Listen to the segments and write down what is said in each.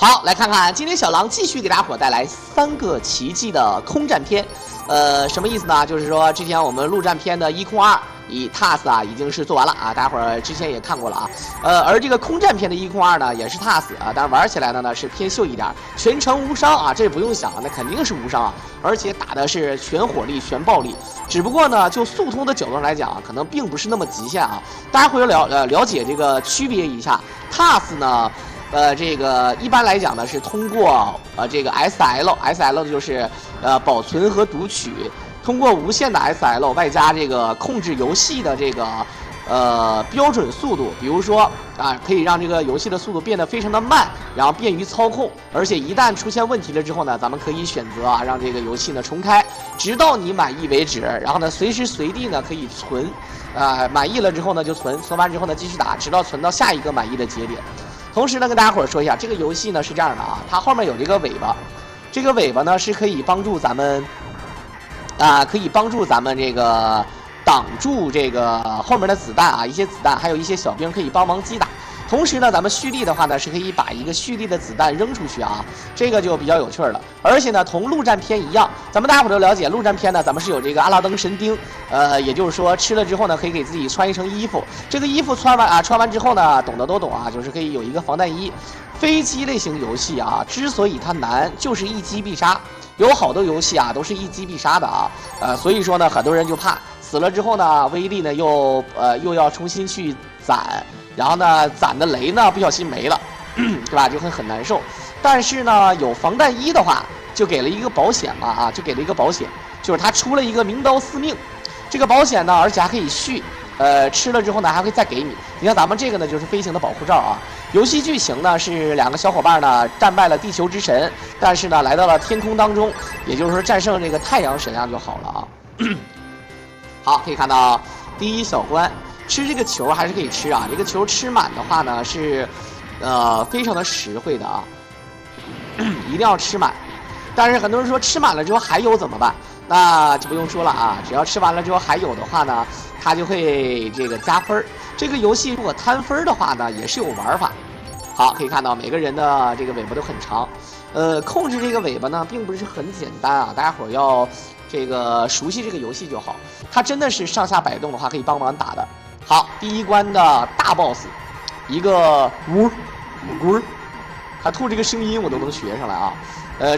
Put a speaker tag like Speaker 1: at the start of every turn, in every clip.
Speaker 1: 好，来看看今天小狼继续给大家伙带来3个奇迹的空战篇。什么意思呢？就是说之前我们陆战篇的1空2以 TAS 啊已经是做完了啊，大家伙儿之前也看过了啊。而这个空战篇的1空2呢也是 TAS 啊，但是玩起来呢是偏秀一点，全程无伤啊，这不用想，那肯定是无伤啊，而且打的是全火力、全暴力。只不过呢，就速通的角度上来讲，可能并不是那么极限啊。大家会了解这个区别一下 ，TAS 呢。这个一般来讲呢是通过这个 SL 就是保存和读取，通过无限的 SL 外加这个控制游戏的这个标准速度，比如说啊可以让这个游戏的速度变得非常的慢，然后便于操控，而且一旦出现问题了之后呢，咱们可以选择啊让这个游戏呢重开，直到你满意为止，然后呢随时随地呢可以存，满意了之后呢就存完之后呢继续打，直到存到下一个满意的节点。同时呢，跟大家伙儿说一下，这个游戏呢是这样的啊，它后面有这个尾巴，这个尾巴呢是可以帮助咱们，这个挡住这个后面的子弹啊，一些子弹，还有一些小兵可以帮忙击打。同时呢，咱们蓄力的话呢，是可以把一个蓄力的子弹扔出去啊，这个就比较有趣了。而且呢，同陆战篇一样，咱们大家伙都了解，陆战篇呢，咱们是有这个阿拉登神钉，也就是说吃了之后呢，可以给自己穿一层衣服。这个衣服穿完之后呢，懂的都懂啊，就是可以有一个防弹衣。飞机类型游戏啊，之所以它难，就是一击必杀。有好多游戏啊，都是一击必杀的啊，所以说呢，很多人就怕死了之后呢，威力呢又要重新去攒。然后呢，攒的雷呢不小心没了，对吧？就很难受。但是呢，有防弹衣的话，就给了一个保险嘛啊，就给了一个保险，就是它出了一个明刀四命。这个保险呢，而且还可以续，吃了之后呢还会再给你。你看咱们这个呢就是飞行的保护罩啊。游戏剧情呢是2个小伙伴呢战败了地球之神，但是呢来到了天空当中，也就是说战胜这个太阳神啊就好了啊。好，可以看到第1小关。吃这个球还是可以吃啊，这个球吃满的话呢是，非常的实惠的啊，一定要吃满。但是很多人说吃满了之后还有怎么办？那就不用说了啊，只要吃完了之后还有的话呢，它就会这个加分。这个游戏如果摊分的话呢，也是有玩法。好，可以看到每个人的这个尾巴都很长，控制这个尾巴呢并不是很简单啊，大家伙要这个熟悉这个游戏就好。它真的是上下摆动的话可以帮忙打的。好，第1关的大 boss， 一个呜咕，他吐这个声音我都能学上来啊。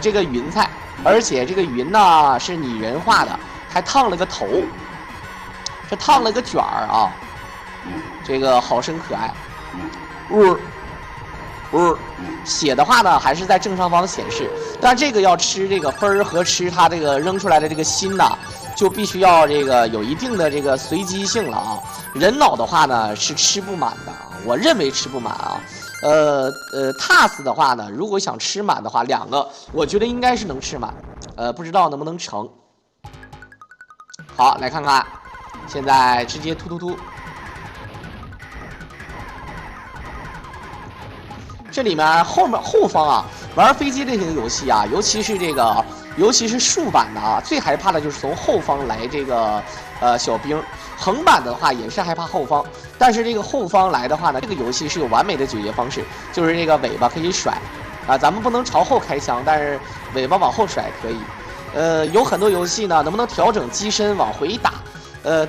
Speaker 1: 这个云彩，而且这个云呢是拟人化的，还烫了个头，这烫了个卷儿啊，这个好生可爱。血的话呢还是在正上方显示，但这个要吃这个分儿和吃它这个扔出来的这个心呐，就必须要这个有一定的这个随机性了啊。人脑的话呢是吃不满的，我认为吃不满啊。TAS 的话呢，如果想吃满的话，2个我觉得应该是能吃满，不知道能不能成。好，来看看，现在直接突。这里面后方啊，玩飞机类型游戏啊，尤其是竖版的啊，最害怕的就是从后方来这个小兵。横版的话也是害怕后方，但是这个后方来的话呢，这个游戏是有完美的解决方式，就是这个尾巴可以甩啊，咱们不能朝后开枪，但是尾巴往后甩可以。有很多游戏呢，能不能调整机身往回打？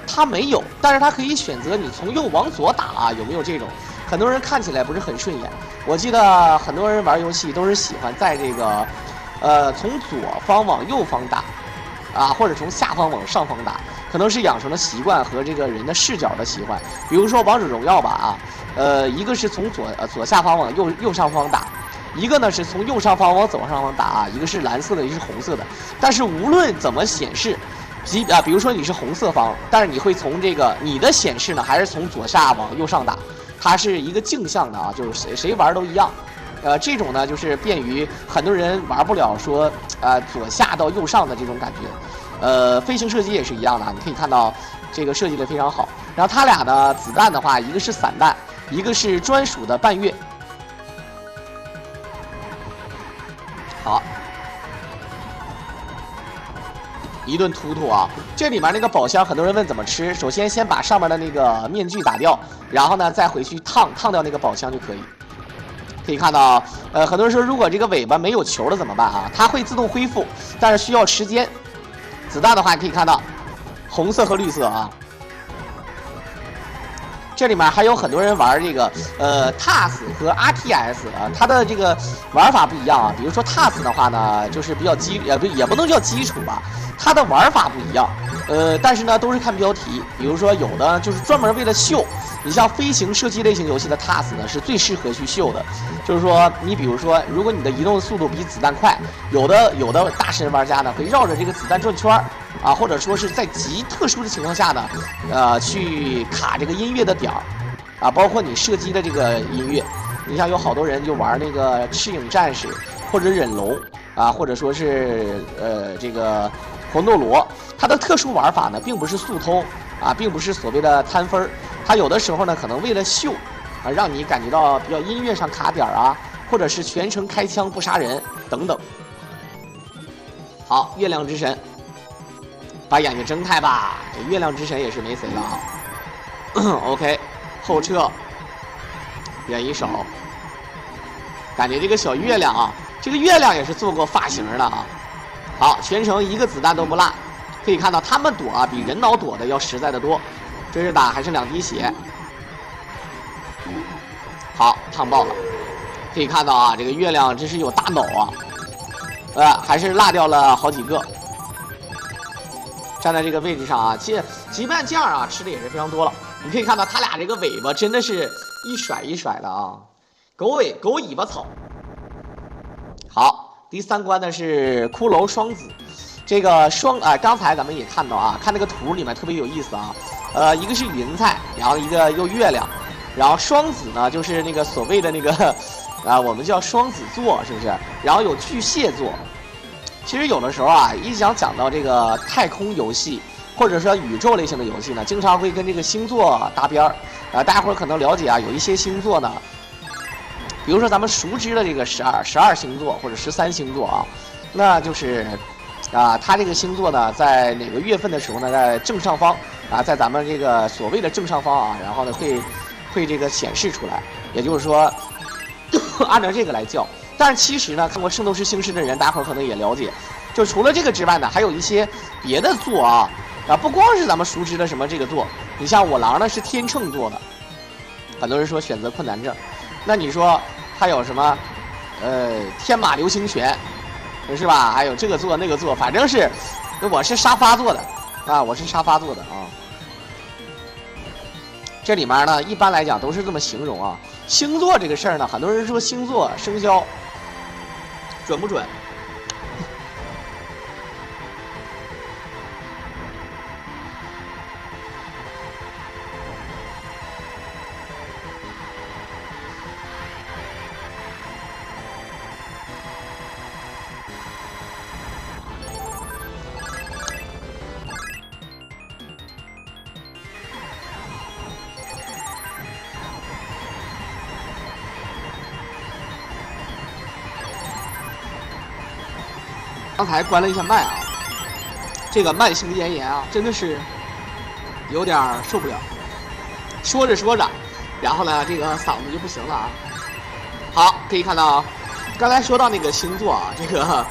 Speaker 1: 它没有，但是它可以选择你从右往左打啊，有没有这种？很多人看起来不是很顺眼。我记得很多人玩游戏都是喜欢在这个，从左方往右方打，啊，或者从下方往上方打，可能是养成了习惯和这个人的视角的习惯。比如说王者荣耀吧啊，一个是从左下方往右上方打，一个呢是从右上方往左上方打啊，一个是蓝色的，一个是红色的。但是无论怎么显示，比如说你是红色方，但是你会从这个你的显示呢，还是从左下往右上打，它是一个镜像的啊，就是谁玩都一样。这种呢就是便于很多人玩不了说左下到右上的这种感觉。飞行射击也是一样的，你可以看到这个设计的非常好。然后它俩的子弹的话，一个是散弹，一个是专属的半月。好，一顿突啊！这里面那个宝箱，很多人问怎么吃。首先先把上面的那个面具打掉，然后呢再回去烫掉那个宝箱就可以。可可以看到，很多人说如果这个尾巴没有球了怎么办啊？它会自动恢复，但是需要时间。子弹的话可以看到，红色和绿色啊。这里面还有很多人玩这个TAS 和 RTS 啊，它的这个玩法不一样啊。比如说 TAS 的话呢，就是比较也不能叫基础吧，它的玩法不一样。但是呢都是看标题，比如说有的就是专门为了秀。你像飞行射击类型游戏的 TAS 呢，是最适合去秀的。就是说，你比如说，如果你的移动速度比子弹快，有的大神玩家呢会绕着这个子弹转圈儿啊，或者说是在极特殊的情况下呢，去卡这个音乐的点儿啊，包括你射击的这个音乐。你像有好多人就玩那个赤影战士或者忍龙啊，或者说是这个魂斗罗，它的特殊玩法呢，并不是速通啊，并不是所谓的摊分儿。它有的时候呢，可能为了秀，啊，让你感觉到比较音乐上卡点啊，或者是全程开枪不杀人等等。好，月亮之神，把眼睛睁开吧，这月亮之神也是没谁了啊。OK， 后撤，远一手，感觉这个小月亮啊，这个月亮也是做过发型的啊。好，全程一个子弹都不落，可以看到他们躲啊，比人脑躲的要实在的多。这是打还是2滴血？好，烫爆了。可以看到啊，这个月亮真是有大脑啊，还是落掉了好几个。站在这个位置上啊，即便这样啊，吃的也是非常多了。你可以看到他俩这个尾巴真的是一甩一甩的啊，狗尾巴草。好，第3关的是骷髅双子。这个刚才咱们也看到啊，看那个图里面特别有意思啊，一个是云彩，然后一个又月亮，然后双子呢就是那个所谓的那个我们叫双子座，是不是？然后有巨蟹座。其实有的时候啊，一讲到这个太空游戏或者说宇宙类型的游戏呢，经常会跟这个星座搭边儿。大家伙儿可能了解啊，有一些星座呢，比如说咱们熟知的这个12星座或者13星座啊，那就是它这个星座呢，在哪个月份的时候呢，在正上方啊，在咱们这个所谓的正上方啊，然后呢会这个显示出来，也就是说按照这个来叫。但是其实呢，看过《圣斗士星矢》的人，大伙儿可能也了解，就除了这个之外呢，还有一些别的座啊，不光是咱们熟知的什么这个座，你像我狼呢是天秤座的，很多人说选择困难症，那你说还有什么天马流星拳？是吧？还有这个座那个座，反正是，我是沙发座的啊，我是沙发座的啊。这里面呢，一般来讲都是这么形容啊。星座这个事儿呢，很多人说星座生肖准不准？刚才关了一下麦啊，这个慢性咽炎啊，真的是有点受不了。说着说着，然后呢，这个嗓子就不行了啊。好，可以看到，刚才说到那个星座啊，这个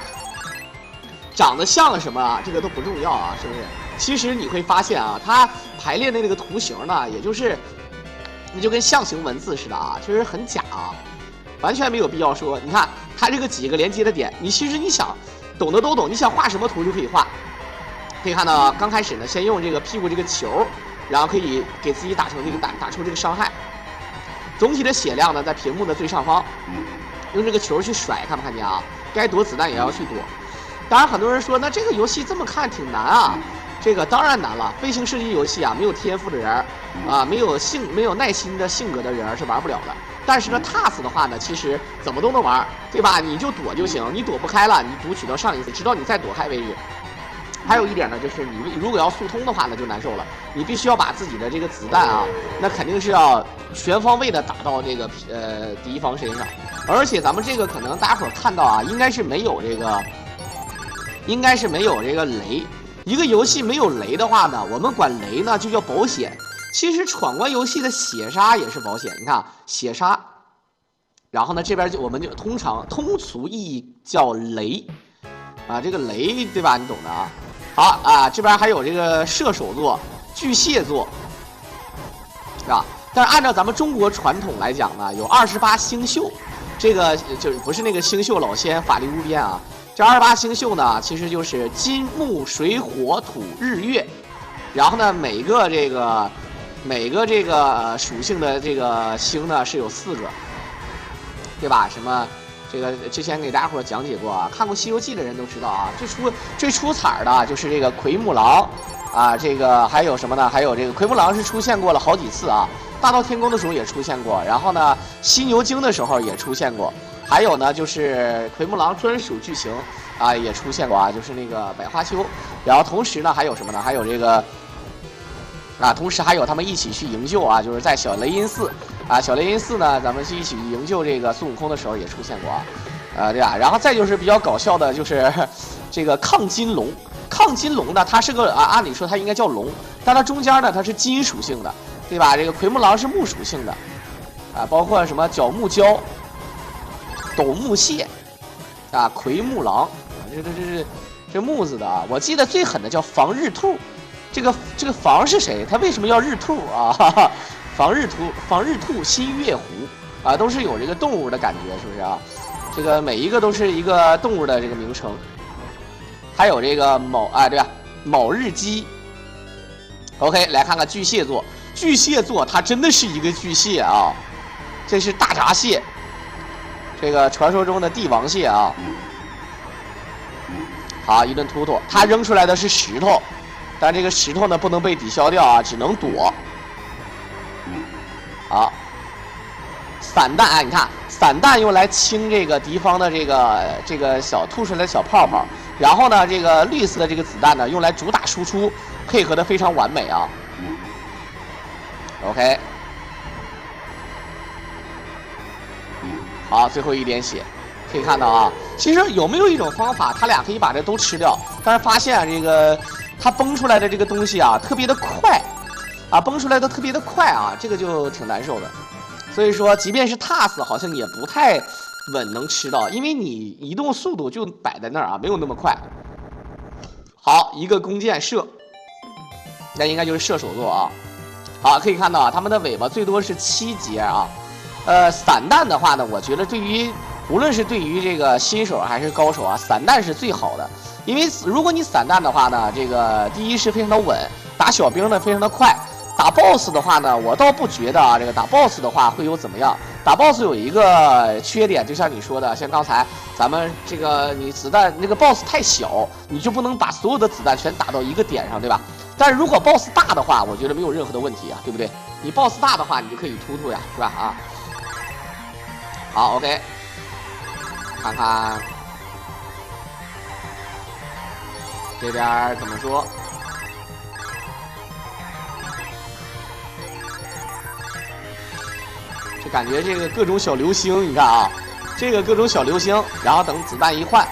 Speaker 1: 长得像什么啊，这个都不重要啊，是不是？其实你会发现啊，它排列的那个图形呢，也就是你就跟象形文字似的啊，其实很假啊，完全没有必要说。你看它这个几个连接的点，你其实你想。懂的都懂，你想画什么图就可以画。可以看到，刚开始呢，先用这个屁股这个球，然后可以给自己打出这个伤害。总体的血量呢，在屏幕的最上方，用这个球去甩，看没看见啊？该躲子弹也要去躲。当然，很多人说，那这个游戏这么看挺难啊。这个当然难了，飞行射击游戏啊，没有天赋的人啊，没有耐心的性格的人是玩不了的。但是呢 ，TAS 的话呢，其实怎么都能玩，对吧？你就躲就行，你躲不开了，你读取到上一次，直到你再躲开为止。还有一点呢，就是你如果要速通的话呢，就难受了。你必须要把自己的这个子弹啊，那肯定是要全方位的打到这个敌方身上。而且咱们这个可能大家伙儿看到啊，应该是没有这个雷。一个游戏没有雷的话呢，我们管雷呢就叫保险。其实闯关游戏的血杀也是保险，你看血杀，然后呢，这边我们就通俗意义叫雷，啊，这个雷对吧？你懂的啊。好啊，这边还有这个射手座、巨蟹座，啊。但是按照咱们中国传统来讲呢，有28星宿，这个就不是那个星宿老仙法力无边啊。这28星宿呢，其实就是金木水火土日月，然后呢，每个这个属性的这个星呢是有4个。对吧？什么，这个之前给大家伙讲解过啊，看过《西游记》的人都知道啊。最出彩的就是这个奎木狼啊，这个还有什么呢？还有这个奎木狼是出现过了好几次啊，大闹天宫的时候也出现过，然后呢，犀牛精的时候也出现过，还有呢就是奎木狼专属剧情啊也出现过啊，就是那个百花羞。然后同时呢还有什么呢？还有这个啊，同时还有他们一起去营救啊，就是在小雷音寺。啊，小雷音寺呢，咱们是一起营救这个孙悟空的时候也出现过啊，对吧？然后再就是比较搞笑的，就是这个亢金龙。亢金龙呢，它是个啊，按理说它应该叫龙，但它中间呢它是金属性的，对吧？这个奎木狼是木属性的，啊，包括什么角木蛟、斗木蟹，啊，奎木狼，啊，这木字的啊。我记得最狠的叫防日兔，这个防是谁？他为什么要日兔啊？哈哈。防日兔、新月狐啊，都是有这个动物的感觉，是不是啊？这个每一个都是一个动物的这个名称。还有这个对吧？卯日鸡。OK， 来看看巨蟹座。巨蟹座它真的是一个巨蟹啊，这是大闸蟹，这个传说中的帝王蟹啊。好，一顿突突，它扔出来的是石头，但这个石头呢不能被抵消掉啊，只能躲。好，散弹啊，你看散弹用来清这个敌方的这个小吐出来的小泡泡，然后呢，这个绿色的这个子弹呢用来主打输出，配合的非常完美啊。OK， 好，最后一点血，可以看到啊，其实有没有一种方法，他俩可以把这都吃掉，但是发现这个它崩出来的这个东西啊特别的快。啊，崩出来的特别的快啊，这个就挺难受的。所以说，即便是踏死，好像也不太稳能吃到，因为你移动速度就摆在那儿啊，没有那么快。好，一个弓箭射，那应该就是射手座啊。好，可以看到啊，他们的尾巴最多是7节啊。散弹的话呢，我觉得无论是对于这个新手还是高手啊，散弹是最好的，因为如果你散弹的话呢，这个第一是非常的稳，打小兵呢非常的快。打 BOSS 的话呢，我倒不觉得啊，这个打 BOSS 的话会有怎么样。打 BOSS 有一个缺点，就像你说的，像刚才咱们这个你子弹那个 BOSS 太小，你就不能把所有的子弹全打到一个点上，对吧？但是如果 BOSS 大的话，我觉得没有任何的问题啊，对不对？你 BOSS 大的话，你就可以突突呀，是吧？啊，好 ，OK， 看看这边怎么说。就感觉这个各种小流星，你看啊，这个各种小流星，然后等子弹一换，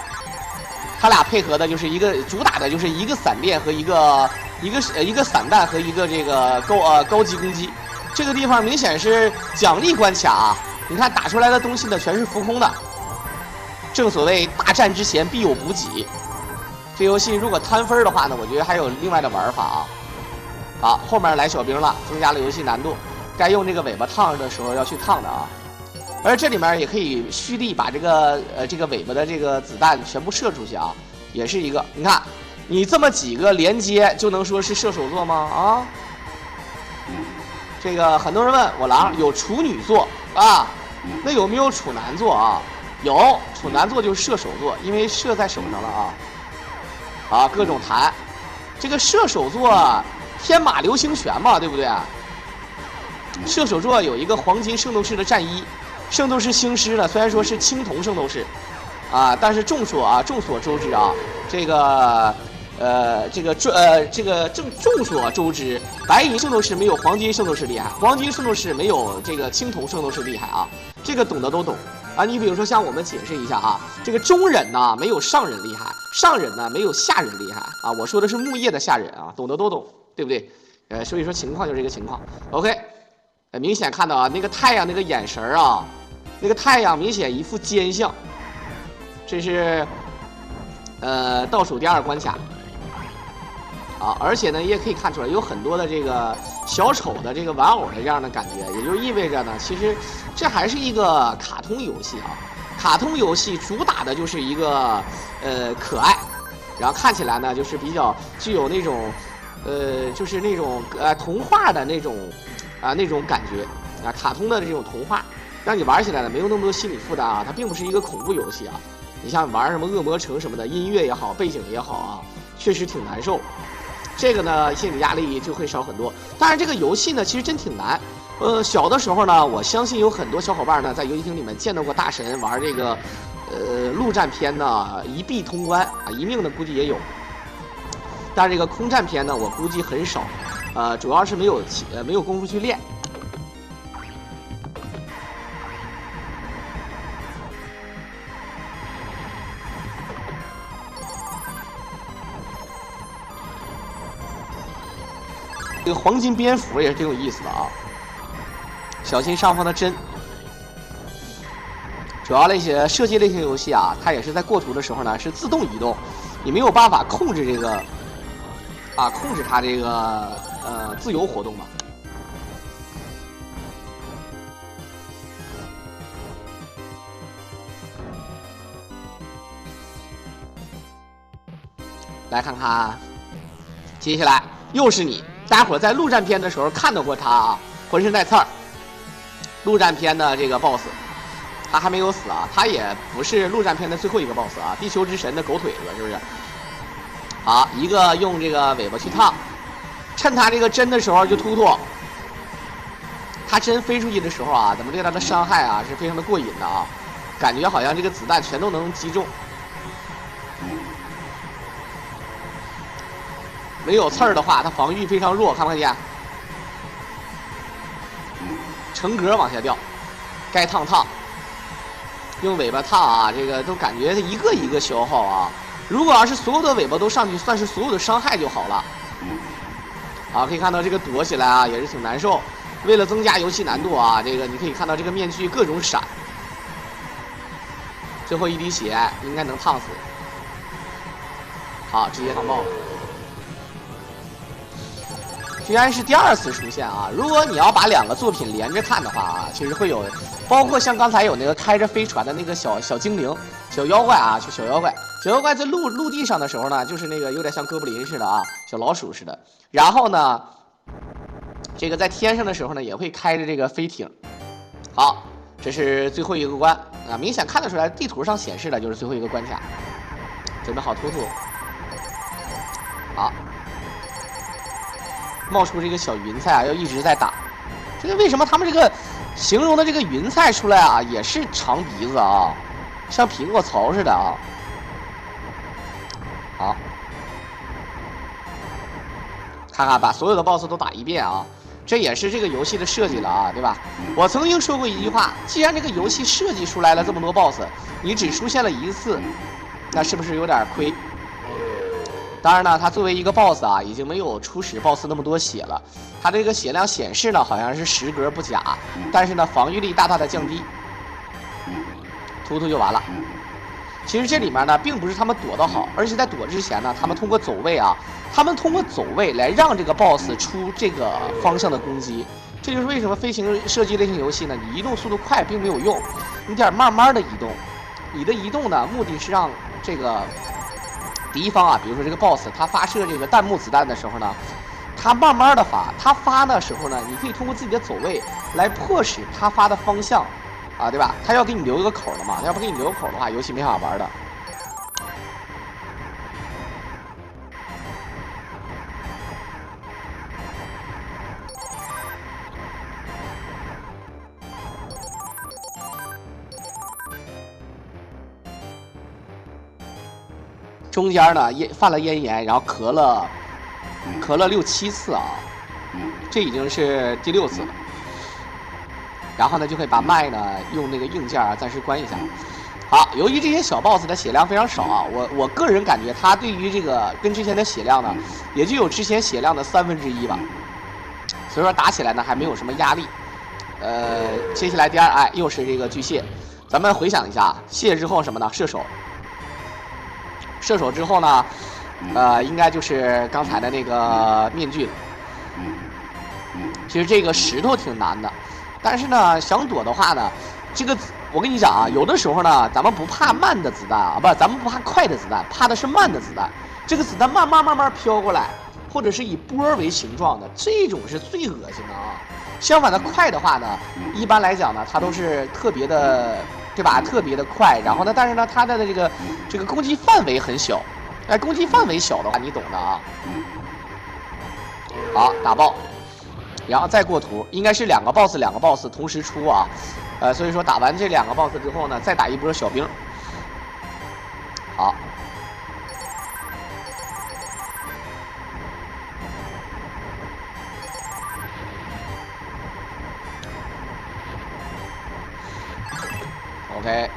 Speaker 1: 它俩配合的就是一个主打的就是一个闪电和一个散弹和一个这个高级攻击。这个地方明显是奖励关卡啊！你看打出来的东西呢全是浮空的。正所谓大战之前必有补给。这游戏如果摊分的话呢，我觉得还有另外的玩法啊。好，后面来小兵了，增加了游戏难度。该用这个尾巴烫的时候要去烫的啊，而这里面也可以蓄力把这个尾巴的这个子弹全部射出去啊，也是一个。你看，你这么几个连接就能说是射手座吗？啊，这个很多人问我狼有处女座啊，那有没有处男座啊？有，处男座就是射手座，因为射在手上了啊。啊，各种弹，这个射手座天马流星拳嘛，对不对？射手座有一个黄金圣斗士的战衣，圣斗士星矢呢，虽然说是青铜圣斗士，啊，但是众所周知啊，众所周知，白银圣斗士没有黄金圣斗士厉害，黄金圣斗士没有这个青铜圣斗士厉害啊，这个懂的都懂啊。你比如说像我们解释一下啊，这个中忍呢没有上忍厉害，上忍呢没有下忍厉害啊。我说的是木叶的下忍啊，懂的都懂，对不对？所以说情况就是这个情况。OK。明显看到啊，那个太阳那个眼神啊，那个太阳明显一副尖相，这是倒数第2关卡。啊，而且呢，也可以看出来有很多的这个小丑的这个玩偶的这样的感觉，也就意味着呢，其实这还是一个卡通游戏啊。卡通游戏主打的就是一个可爱，然后看起来呢就是比较具有那种就是那种童话的那种那种感觉啊，卡通的这种童话，让你玩起来呢没有那么多心理负担啊。它并不是一个恐怖游戏啊，你像玩什么恶魔城什么的，音乐也好，背景也好啊，确实挺难受。这个呢，心理压力就会少很多。当然，这个游戏呢，其实真挺难。小的时候呢，我相信有很多小伙伴呢，在游戏厅里面见到过大神玩这个，陆战篇呢，一臂通关啊，一命的估计也有。但是这个空战篇呢，我估计很少，主要是没有功夫去练。这个黄金蝙蝠也是挺有意思的啊，小心上方的针。主要那些射击类型游戏啊，它也是在过图的时候呢是自动移动，你没有办法控制这个控制它这个自由活动嘛。来看看，接下来又是你。大家伙在陆战篇的时候看到过他啊，浑身带刺儿。陆战篇的这个 BOSS， 他还没有死啊，他也不是陆战篇的最后一个 BOSS 啊，地球之神的狗腿子是不是？好，一个用这个尾巴去烫，趁他这个针的时候就突突。他针飞出去的时候啊，咱们对他的伤害啊是非常的过瘾的啊，感觉好像这个子弹全都能击中。没有刺儿的话，它防御非常弱，看不看见？成格往下掉，该烫烫，用尾巴烫啊，这个都感觉一个一个消耗啊。如果要是所有的尾巴都上去，算是所有的伤害就好了。可以看到这个躲起来啊，也是挺难受。为了增加游戏难度啊，这个你可以看到这个面具各种闪，最后一滴血应该能烫死。好，直接烫爆了。居然是第2次出现啊！如果你要把2个作品连着看的话啊，其实会有，包括像刚才有那个开着飞船的那个小精灵、小妖怪啊，小妖怪。小妖怪在陆地上的时候呢，就是那个有点像哥布林似的啊，小老鼠似的。然后呢，这个在天上的时候呢，也会开着这个飞艇。好，这是最后一个关啊，明显看得出来，地图上显示的就是最后一个关卡。准备好突突。好。冒出这个小云彩啊，要一直在打。这个为什么他们这个形容的这个云彩出来啊，也是长鼻子啊，像苹果槽似的啊。好，看看把所有的 BOSS 都打一遍啊，这也是这个游戏的设计了啊，对吧？我曾经说过一句话，既然这个游戏设计出来了这么多 BOSS， 你只出现了1次，那是不是有点亏？当然呢，它作为一个 BOSS 啊，已经没有初始 BOSS 那么多血了。它这个血量显示呢，好像是10格不假，但是呢，防御力大大的降低，突突就完了。其实这里面呢，并不是他们躲得好，而且在躲之前呢，他们通过走位啊，来让这个 BOSS 出这个方向的攻击。这就是为什么飞行射击类型游戏呢，你移动速度快并没有用，你得慢慢的移动。你的移动呢，目的是让这个敌方啊，比如说这个 BOSS， 他发射这个弹幕子弹的时候呢，他慢慢的发，他发的时候呢，你可以通过自己的走位来迫使他发的方向，啊，对吧？他要给你留一个口的嘛，他要不给你留口的话，游戏没法玩的。中间呢犯了咽炎，然后咳了6、7次啊，这已经是第6次了。然后呢，就可以把麦呢用那个硬件啊暂时关一下。好，由于这些小 boss 的血量非常少啊，我个人感觉它对于这个跟之前的血量呢，也就有之前血量的1/3吧。所以说打起来呢还没有什么压力。接下来第二，哎，又是这个巨蟹。咱们回想一下，蟹之后什么呢？射手。射手之后呢，应该就是刚才的那个面具了。其实这个石头挺难的，但是呢，想躲的话呢，这个我跟你讲啊，有的时候呢，咱们不怕慢的子弹啊，不，咱们不怕快的子弹，怕的是慢的子弹。这个子弹慢慢飘过来，或者是以波为形状的，这种是最恶心的啊。相反的快的话呢，一般来讲呢，它都是特别的，对吧？特别的快。然后呢，但是呢，它的这个攻击范围很小。哎，攻击范围小的话，你懂的啊。好，打爆，然后再过图，应该是两个 boss 同时出啊。所以说打完这两个 boss 之后呢，再打一波小兵。好。OK，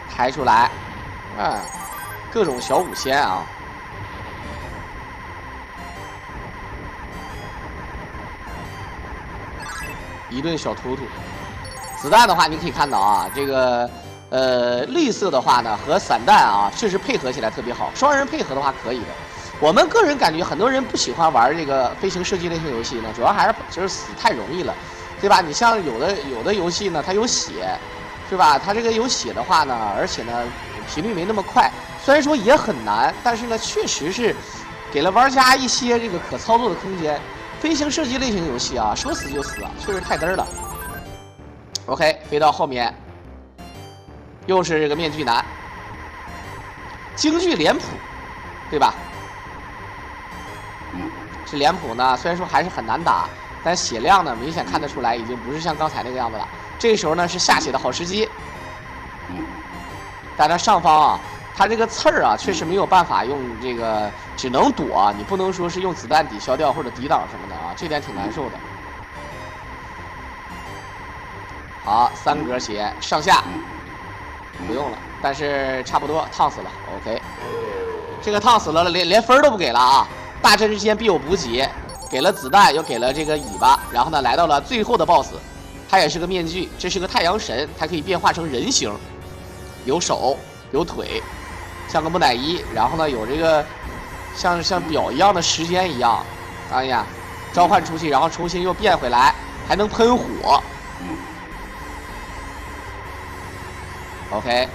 Speaker 1: 抬出来，各种小五仙啊，一顿小突突。子弹的话，你可以看到啊，这个绿色的话呢和散弹啊，确实配合起来特别好，双人配合的话可以的。我们个人感觉，很多人不喜欢玩这个飞行射击类型游戏呢，主要还是就是死太容易了。对吧？你像有的游戏呢，它有血，是吧？它这个有血的话呢，而且呢频率没那么快，虽然说也很难，但是呢确实是给了玩家一些这个可操作的空间。飞行射击类型游戏啊，说死就死啊，确实太嘚儿了。OK， 飞到后面，又是这个面具男，京剧脸谱，对吧？这脸谱呢，虽然说还是很难打。但血量呢，明显看得出来，已经不是像刚才那个样子了。这个时候呢，是下血的好时机。但它上方啊，它这个刺儿啊，确实没有办法用这个，只能躲，你不能说是用子弹抵消掉或者抵挡什么的啊，这点挺难受的。好，3格血上下，不用了，但是差不多烫死了。OK， 这个烫死了，连分都不给了啊！大阵之间必有补给。给了子弹，又给了这个尾巴，然后呢，来到了最后的 BOSS， 他也是个面具，这是个太阳神，它可以变化成人形，有手有腿，像个木乃伊，然后呢有这个像表一样的时间一样，哎呀，召唤出去，然后重新又变回来，还能喷火。OK，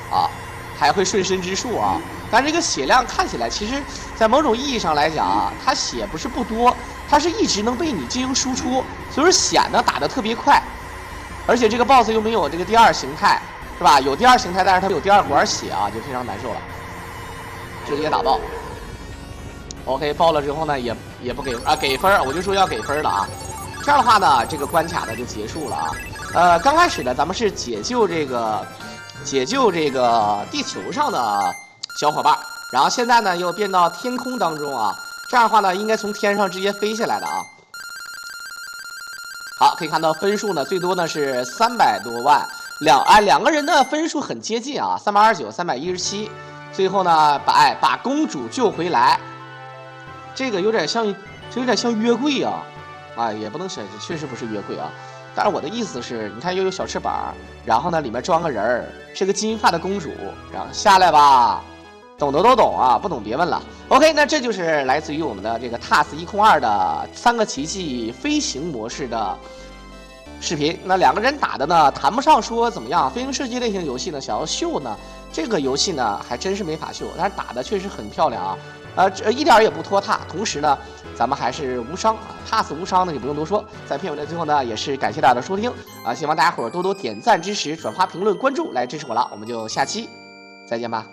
Speaker 1: 好。还会瞬身之术啊，但这个血量看起来，其实，在某种意义上来讲啊，它血不是不多，它是一直能被你进行输出，所以说显得打得特别快，而且这个 BOSS 又没有这个第二形态，是吧？有第二形态，但是它有第二管血啊，就非常难受了，直接打爆。OK， 爆了之后呢，也不给啊，给分，我就说要给分了啊。这样的话呢，这个关卡呢就结束了啊。刚开始呢，咱们是解救这个地球上的小伙伴，然后现在呢又变到天空当中啊，这样的话呢应该从天上直接飞下来的啊。好，可以看到分数呢最多呢是300多万，两个人的分数很接近啊，329、317，最后呢把公主救回来，这有点像约柜啊，也不能说确实不是约柜啊。但是我的意思是，你看又有小翅膀，然后呢里面装个人儿，是个金发的公主，然后下来吧，懂的都懂啊，不懂别问了。OK， 那这就是来自于我们的这个 TAS 一控2的3个奇迹飞行模式的视频。那两个人打的呢，谈不上说怎么样，飞行射击类型游戏呢，想要秀呢，这个游戏呢还真是没法秀，但是打的确实很漂亮啊。一点也不拖沓，同时呢，咱们还是无伤啊，TAS 无伤呢，就不用多说。在片尾的最后呢，也是感谢大家的收听啊，希望大家伙儿多多点赞支持、转发、评论、关注来支持我了，我们就下期再见吧。